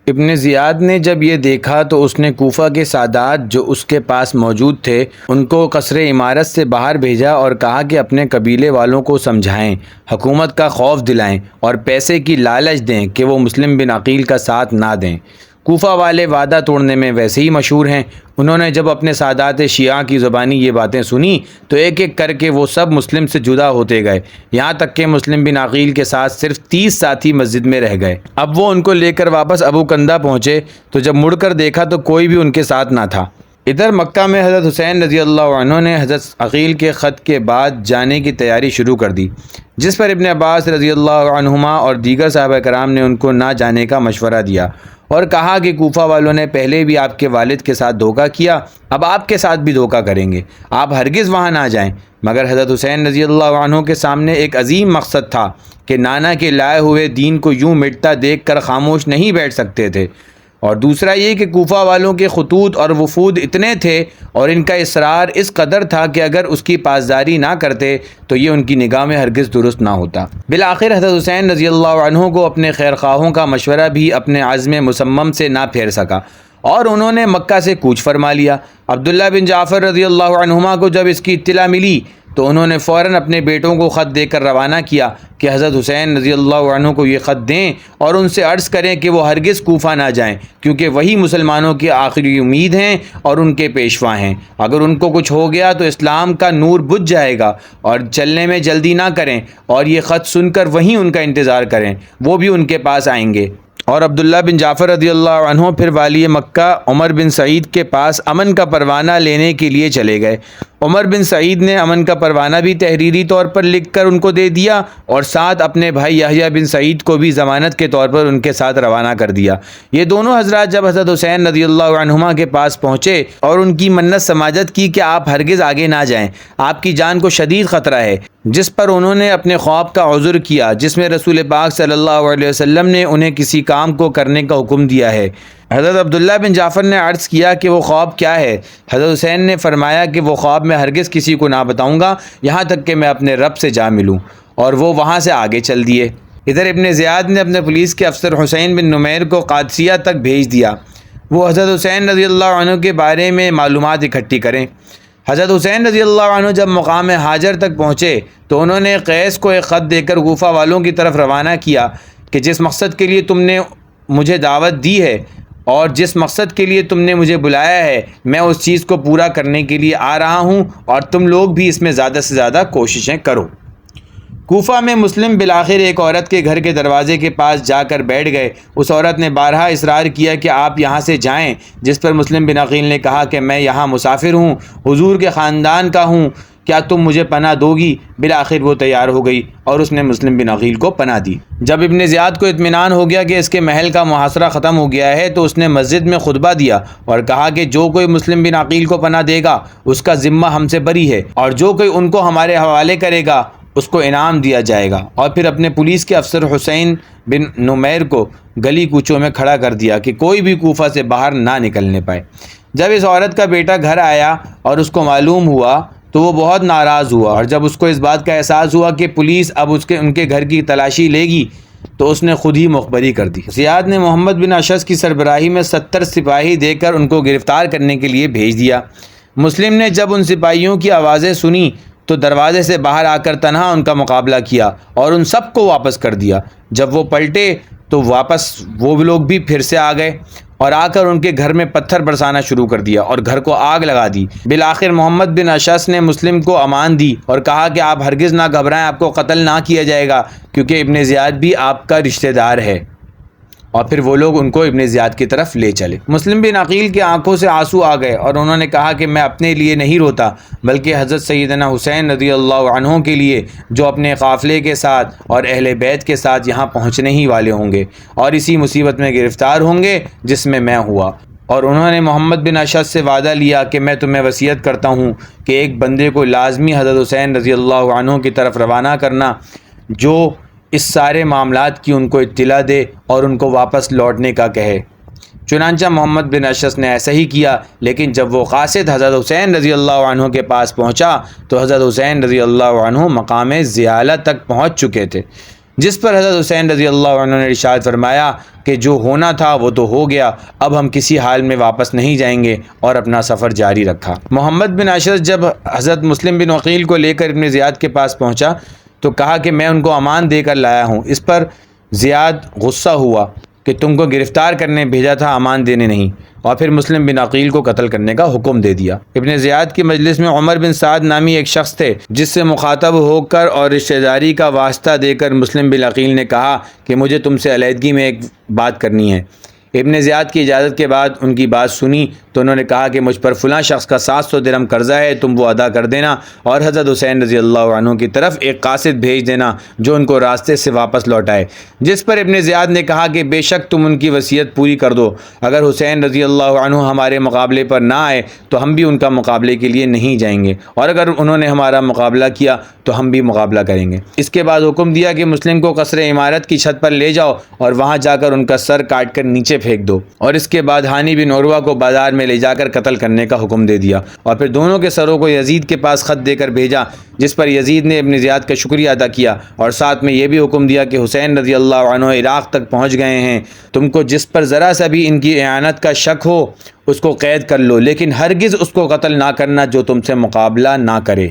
ابن زیاد نے جب یہ دیکھا تو اس نے کوفہ کے سادات جو اس کے پاس موجود تھے ان کو قصر عمارت سے باہر بھیجا اور کہا کہ اپنے قبیلے والوں کو سمجھائیں، حکومت کا خوف دلائیں اور پیسے کی لالچ دیں کہ وہ مسلم بن عقیل کا ساتھ نہ دیں۔ کوفہ والے وعدہ توڑنے میں ویسے ہی مشہور ہیں۔ انہوں نے جب اپنے سادات شیعہ کی زبانی یہ باتیں سنی تو ایک ایک کر کے وہ سب مسلم سے جدا ہوتے گئے، یہاں تک کہ مسلم بن عقیل کے ساتھ صرف 30 ساتھی مسجد میں رہ گئے۔ اب وہ ان کو لے کر واپس ابو کندہ پہنچے تو جب مڑ کر دیکھا تو کوئی بھی ان کے ساتھ نہ تھا۔ ادھر مکہ میں حضرت حسین رضی اللہ عنہ نے حضرت عقیل کے خط کے بعد جانے کی تیاری شروع کر دی، جس پر ابن عباس رضی اللہ عنہما اور دیگر صحابہ کرام نے ان کو نہ جانے کا مشورہ دیا اور کہا کہ کوفہ والوں نے پہلے بھی آپ کے والد کے ساتھ دھوکہ کیا، اب آپ کے ساتھ بھی دھوکہ کریں گے، آپ ہرگز وہاں نہ جائیں۔ مگر حضرت حسین رضی اللہ عنہ کے سامنے ایک عظیم مقصد تھا کہ نانا کے لائے ہوئے دین کو یوں مٹتا دیکھ کر خاموش نہیں بیٹھ سکتے تھے، اور دوسرا یہ کہ کوفہ والوں کے خطوط اور وفود اتنے تھے اور ان کا اصرار اس قدر تھا کہ اگر اس کی پاسداری نہ کرتے تو یہ ان کی نگاہ میں ہرگز درست نہ ہوتا۔ بالآخر حضرت حسین رضی اللہ عنہ کو اپنے خیرخواہوں کا مشورہ بھی اپنے عزم مصمم سے نہ پھیر سکا اور انہوں نے مکہ سے کوچ فرما لیا۔ عبداللہ بن جعفر رضی اللہ عنہما کو جب اس کی اطلاع ملی تو انہوں نے فوراً اپنے بیٹوں کو خط دے کر روانہ کیا کہ حضرت حسین رضی اللہ عنہ کو یہ خط دیں اور ان سے عرض کریں کہ وہ ہرگز کوفہ نہ جائیں، کیونکہ وہی مسلمانوں کی آخری امید ہیں اور ان کے پیشوا ہیں۔ اگر ان کو کچھ ہو گیا تو اسلام کا نور بجھ جائے گا، اور چلنے میں جلدی نہ کریں اور یہ خط سن کر وہیں ان کا انتظار کریں، وہ بھی ان کے پاس آئیں گے۔ اور عبداللہ بن جعفر رضی اللہ عنہ پھر والی مکہ عمر بن سعید کے پاس امن کا پروانہ لینے کے لیے چلے گئے۔ عمر بن سعید نے امن کا پروانہ بھی تحریری طور پر لکھ کر ان کو دے دیا اور ساتھ اپنے بھائی یحییٰ بن سعید کو بھی ضمانت کے طور پر ان کے ساتھ روانہ کر دیا۔ یہ دونوں حضرات جب حضرت حسین رضی اللہ عنہما کے پاس پہنچے اور ان کی منت سماجت کی کہ آپ ہرگز آگے نہ جائیں، آپ کی جان کو شدید خطرہ ہے، جس پر انہوں نے اپنے خواب کا عذر کیا جس میں رسول پاک صلی اللہ علیہ وسلم نے انہیں کسی کام کو کرنے کا حکم دیا ہے۔ حضرت عبداللہ بن جعفر نے عرض کیا کہ وہ خواب کیا ہے؟ حضرت حسین نے فرمایا کہ وہ خواب میں ہرگز کسی کو نہ بتاؤں گا یہاں تک کہ میں اپنے رب سے جا ملوں، اور وہ وہاں سے آگے چل دیے۔ ادھر ابن زیاد نے اپنے پولیس کے افسر حسین بن نمیر کو قادسیہ تک بھیج دیا، وہ حضرت حسین رضی اللہ عنہ کے بارے میں معلومات اکٹھی کریں۔ حضرت حسین رضی اللہ عنہ جب مقام حاجر تک پہنچے تو انہوں نے قیس کو ایک خط دے کر کوفہ والوں کی طرف روانہ کیا کہ جس مقصد کے لیے تم نے مجھے دعوت دی ہے اور جس مقصد کے لیے تم نے مجھے بلایا ہے، میں اس چیز کو پورا کرنے کے لیے آ رہا ہوں، اور تم لوگ بھی اس میں زیادہ سے زیادہ کوششیں کرو۔ کوفہ میں مسلم بالآخر ایک عورت کے گھر کے دروازے کے پاس جا کر بیٹھ گئے۔ اس عورت نے بارہا اصرار کیا کہ آپ یہاں سے جائیں، جس پر مسلم بن عقیل نے کہا کہ میں یہاں مسافر ہوں، حضور کے خاندان کا ہوں، کیا تم مجھے پناہ دو گی؟ بالآخر وہ تیار ہو گئی اور اس نے مسلم بن عقیل کو پناہ دی۔ جب ابن زیاد کو اطمینان ہو گیا کہ اس کے محل کا محاصرہ ختم ہو گیا ہے تو اس نے مسجد میں خطبہ دیا اور کہا کہ جو کوئی مسلم بن عقیل کو پناہ دے گا اس کا ذمہ ہم سے بری ہے، اور جو کوئی ان کو ہمارے حوالے کرے گا اس کو انعام دیا جائے گا۔ اور پھر اپنے پولیس کے افسر حسین بن نمیر کو گلی کوچوں میں کھڑا کر دیا کہ کوئی بھی کوفہ سے باہر نہ نکلنے پائے۔ جب اس عورت کا بیٹا گھر آیا اور اس کو معلوم ہوا تو وہ بہت ناراض ہوا، اور جب اس کو اس بات کا احساس ہوا کہ پولیس اب ان کے گھر کی تلاشی لے گی تو اس نے خود ہی مخبری کر دی۔ زیاد نے محمد بن اشعث کی سربراہی میں 70 سپاہی دے کر ان کو گرفتار کرنے کے لیے بھیج دیا۔ مسلم نے جب ان سپاہیوں کی آوازیں سنی تو دروازے سے باہر آ کر تنہا ان کا مقابلہ کیا اور ان سب کو واپس کر دیا۔ جب وہ پلٹے تو واپس وہ لوگ بھی پھر سے آ گئے اور آ کر ان کے گھر میں پتھر برسانا شروع کر دیا اور گھر کو آگ لگا دی۔ بالآخر محمد بن اشعث نے مسلم کو امان دی اور کہا کہ آپ ہرگز نہ گھبرائیں، آپ کو قتل نہ کیا جائے گا، کیونکہ ابن زیاد بھی آپ کا رشتہ دار ہے۔ اور پھر وہ لوگ ان کو ابن زیاد کی طرف لے چلے۔ مسلم بن عقیل کی آنکھوں سے آنسو آ گئے اور انہوں نے کہا کہ میں اپنے لیے نہیں روتا، بلکہ حضرت سیدنا حسین رضی اللہ عنہ کے لیے، جو اپنے قافلے کے ساتھ اور اہل بیت کے ساتھ یہاں پہنچنے ہی والے ہوں گے اور اسی مصیبت میں گرفتار ہوں گے جس میں میں ہوا۔ اور انہوں نے محمد بن اشعث سے وعدہ لیا کہ میں تمہیں وصیت کرتا ہوں کہ ایک بندے کو لازمی حضرت حسین رضی اللہ عنہ کی طرف روانہ کرنا جو اس سارے معاملات کی ان کو اطلاع دے اور ان کو واپس لوٹنے کا کہے۔ چنانچہ محمد بن اشعث نے ایسا ہی کیا، لیکن جب وہ قاصد حضرت حسین رضی اللہ عنہ کے پاس پہنچا تو حضرت حسین رضی اللہ عنہ مقام زیالہ تک پہنچ چکے تھے۔ جس پر حضرت حسین رضی اللہ عنہ نے ارشاد فرمایا کہ جو ہونا تھا وہ تو ہو گیا، اب ہم کسی حال میں واپس نہیں جائیں گے، اور اپنا سفر جاری رکھا۔ محمد بن اشعث جب حضرت مسلم بن عقیل کو لے کر ابن زیاد کے پاس پہنچا تو کہا کہ میں ان کو امان دے کر لایا ہوں۔ اس پر زیاد غصہ ہوا کہ تم کو گرفتار کرنے بھیجا تھا، امان دینے نہیں، اور پھر مسلم بن عقیل کو قتل کرنے کا حکم دے دیا۔ ابن زیاد کی مجلس میں عمر بن سعد نامی ایک شخص تھے، جس سے مخاطب ہو کر اور رشتہ داری کا واسطہ دے کر مسلم بن عقیل نے کہا کہ مجھے تم سے علیحدگی میں ایک بات کرنی ہے۔ ابن زیاد کی اجازت کے بعد ان کی بات سنی تو انہوں نے کہا کہ مجھ پر فلاں شخص کا 700 درہم قرضہ ہے، تم وہ ادا کر دینا، اور حضرت حسین رضی اللہ عنہ کی طرف ایک قاصد بھیج دینا جو ان کو راستے سے واپس لوٹائے۔ جس پر ابن زیاد نے کہا کہ بے شک تم ان کی وصیت پوری کر دو، اگر حسین رضی اللہ عنہ ہمارے مقابلے پر نہ آئے تو ہم بھی ان کا مقابلے کے لیے نہیں جائیں گے، اور اگر انہوں نے ہمارا مقابلہ کیا تو ہم بھی مقابلہ کریں گے۔ اس کے بعد حکم دیا کہ مسلم کو قصر عمارت کی چھت پر لے جاؤ اور وہاں جا کر ان کا سر کاٹ کر نیچے پھینک دو، اور اس کے بعد ہانی بن عروہ کو بازار میں لے جا کر قتل کرنے کا حکم دے دیا، اور پھر دونوں کے سروں کو یزید کے پاس خط دے کر بھیجا، جس پر یزید نے ابن زیاد کا شکریہ ادا کیا، اور ساتھ میں یہ بھی حکم دیا کہ حسین رضی اللہ عنہ عراق تک پہنچ گئے ہیں، تم کو جس پر ذرا سا بھی ان کی اعانت کا شک ہو اس کو قید کر لو، لیکن ہرگز اس کو قتل نہ کرنا جو تم سے مقابلہ نہ کرے۔